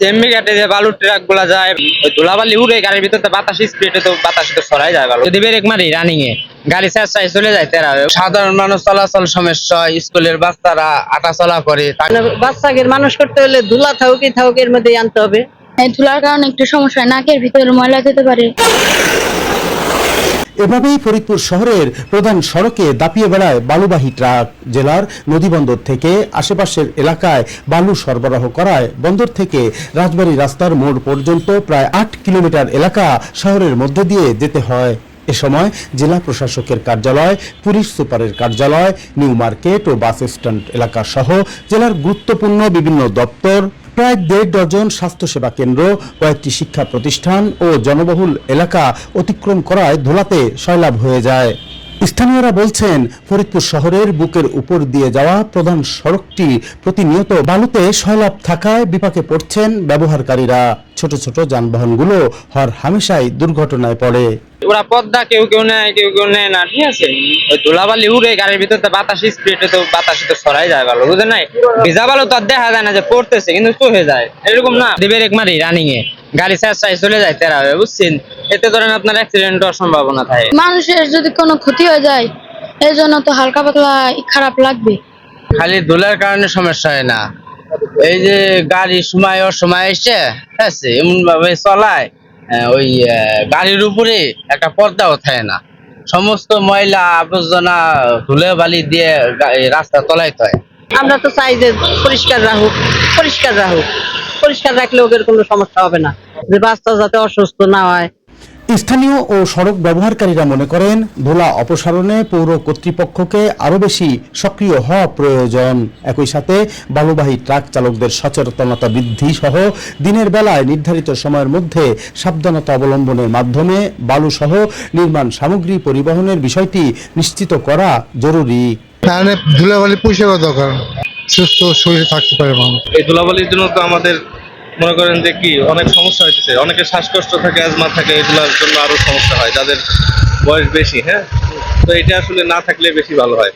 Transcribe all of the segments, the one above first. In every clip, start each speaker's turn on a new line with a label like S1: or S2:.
S1: এমনি ঘাটে যে বালুর ট্রাক গুলা যায়, ওই ধুলাবালি উড়ে গাড়ির ভিতরে বাতাস স্পিডে তো বাতাসে তো ছড়াই যায় বালু। যদি ব্রেক মারি রানিং এ গাড়ি চেষ্টায় চলে যায় তেরা।
S2: সাধারণ মানুষ চলাচল সমস্যা, স্কুলের বাচ্চারা হাঁটা চলা করে।
S3: বাচ্চাকে মানুষ করতে হলে ধুলা থাকুক এর মধ্যে আনতে হবে।
S4: এই ধুলার কারণে একটু সমস্যা, নাকের ভিতরে ময়লা যেতে পারে।
S5: এভাবেই ফরিদপুর শহরের প্রধান সড়কে দাপিয়ে বেড়ায় বালুবাহী ট্রাক। জেলার নদীবন্দর থেকে আশেপাশের এলাকায় বালু সরবরাহ করায় বন্দর থেকে রাজবাড়ী রাস্তার মোড় পর্যন্ত প্রায় 8 কিলোমিটার এলাকা শহরের মধ্যে দিয়ে যেতে হয়। এ সময় জেলা প্রশাসকের কার্যালয়, পুলিশ সুপারের কার্যালয়, নিউ মার্কেট ও বাস স্ট্যান্ড এলাকা সহ জেলার গুরুত্বপূর্ণ বিভিন্ন দপ্তর, প্রায় 1.5 ডজন স্বাস্থ্যসেবা কেন্দ্র, কয়েকটি শিক্ষা প্রতিষ্ঠান ও জনবহুল এলাকা অতিক্রম করায় ধুলাতে সয়লাব হয়ে যায়। স্থানীয়রা বলছেন, ফরিদপুর শহরের বুকের উপর দিয়ে যাওয়া প্রধান সড়কটি প্রতিনিয়ত বালুতে সয়লাব থাকায় বিপাকে পড়ছেন ব্যবহারকারীরা। ছোট ছোট যানবাহনগুলো হর হামেশাই দুর্ঘটনায় পড়ে।
S1: ওরা পদ্মা কেউ নেয় না, ঠিক আছে। ওই ধুলাবালি উড়ে গাড়ির ভিতরে বাতাস স্পিডে তো বাতাসে তো ছড়াই যায় বালু, বুঝলেন নাই। ভিজা বালু তো আর দেখা যায় না যে পড়তেছে, কিন্তু চলে যায় এরকম না। ব্রেক মারি রানিং এ গাড়ি চেষ্টায় চলে যায় তেরা, বুঝছেন। এতে ধরেন আপনার অ্যাক্সিডেন্ট হওয়ার সম্ভাবনা থাকে।
S4: মানুষের যদি কোনো ক্ষতি হয়ে যায়, এই জন্য তো হালকা পাতলা খারাপ লাগবে।
S2: খালি ধুলার কারণে সমস্যা হয় না, এই যে গাড়ি সময় অসময় এসে এমন ভাবে চলায়, ওই গাড়ির উপরে একটা পর্দাও থাকে না, সমস্ত ময়লা আবর্জনা ধুলে বালি দিয়ে রাস্তা তলাইতে হয়।
S3: আমরা তো চাই যে পরিষ্কার রাখলে ওদের কোনো সমস্যা হবে না, যে বাচ্চা যাতে অসুস্থ না হয়।
S5: স্থানীয় ও সড়ক ব্যবহারকারীরা মনে করেন, ধুলা অপসারণে পৌর কর্তৃপক্ষকে আরো বেশি সক্রিয় হওয়া প্রয়োজন। একই সাথে বালুবাহী ট্রাক চালকদের সচেতনতা বৃদ্ধি সহ দিনের বেলায় নির্ধারিত সময়ের মধ্যে সাবধানতা অবলম্বনের মাধ্যমে বালু সহ নির্মাণ সামগ্রী পরিবহনের বিষয়টি নিশ্চিত করা জরুরি।
S6: ধুলাবালি পরিষ্কার দরকার, সুস্থ শরীরে থাকতে পারে মানুষ।
S7: এই ধুলাবালির জন্য তো আমাদের মনে করেন যে কি অনেক সমস্যা হচ্ছে, অনেকের শ্বাসকষ্ট থাকে, অ্যাজমা থাকে, এগুলোর জন্য আরো সমস্যা হয় যাদের বয়স বেশি। হ্যাঁ, তো এটা আসলে না থাকলে বেশি ভালো হয়।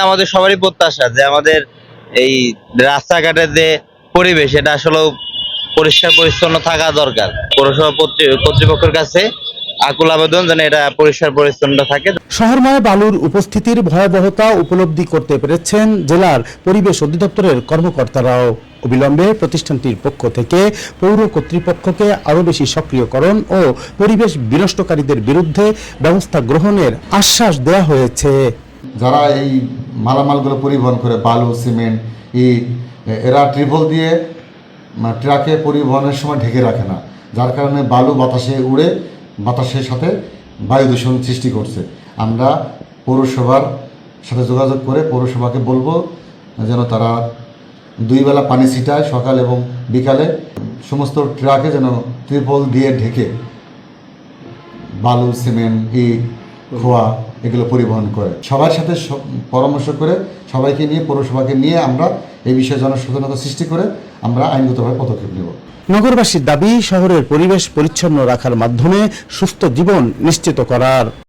S2: আমাদের সবারই প্রত্যাশা যে আমাদের এই রাস্তাঘাটের যে পরিবেশ, এটা আসলে পরিষ্কার পরিচ্ছন্ন থাকা দরকার। পৌরসভা কর্তৃপক্ষের কাছে আকুল আবেদন যেন এটা পরিষ্কার পরিচ্ছন্ন থাকে।
S5: শহরময় বালুর উপস্থিতির ভয়াবহতা উপলব্ধি করতে পেরেছেন জেলার পরিবেশ অধিদপ্তরের কর্মকর্তারাও। অবিলম্বে প্রতিষ্ঠানটির পক্ষ থেকে পৌর কর্তৃপক্ষকে আরো বেশি সক্রিয়করণ ও পরিবেশ বিনষ্টকারীদের বিরুদ্ধে ব্যবস্থা গ্রহণের আশ্বাস দেওয়া হয়েছে।
S8: যারা এই মালামালগুলো পরিবহন করে, বালু, সিমেন্ট, ইট, এরা ট্রিপল দিয়ে ট্রাকে পরিবহনের সময় ঢেকে রাখে না, যার কারণে বালু বাতাসে উড়ে বাতাসের সাথে বায়ু দূষণ সৃষ্টি করছে। আমরা পৌরসভার সাথে যোগাযোগ করে পৌরসভাকে বলবো যেন তারা 2 বেলা পানি ছিটায়, সকাল এবং বিকালে, সমস্ত ট্রাকে যেন ত্রিপল দিয়ে ঢেকে বালু, সিমেন্ট, ইট, খোয়া এগুলো পরিবহন করে। সবার সাথে পরামর্শ করে সবাইকে নিয়ে, পৌরসভাকে নিয়ে আমরা এই বিষয়ে জনসচেতনতা সৃষ্টি করে আমরা আইনগতভাবে পদক্ষেপ নেব।
S5: নগরবাসীর দাবি, শহরের পরিবেশ পরিচ্ছন্ন রাখার মাধ্যমে সুস্থ জীবন নিশ্চিত করার।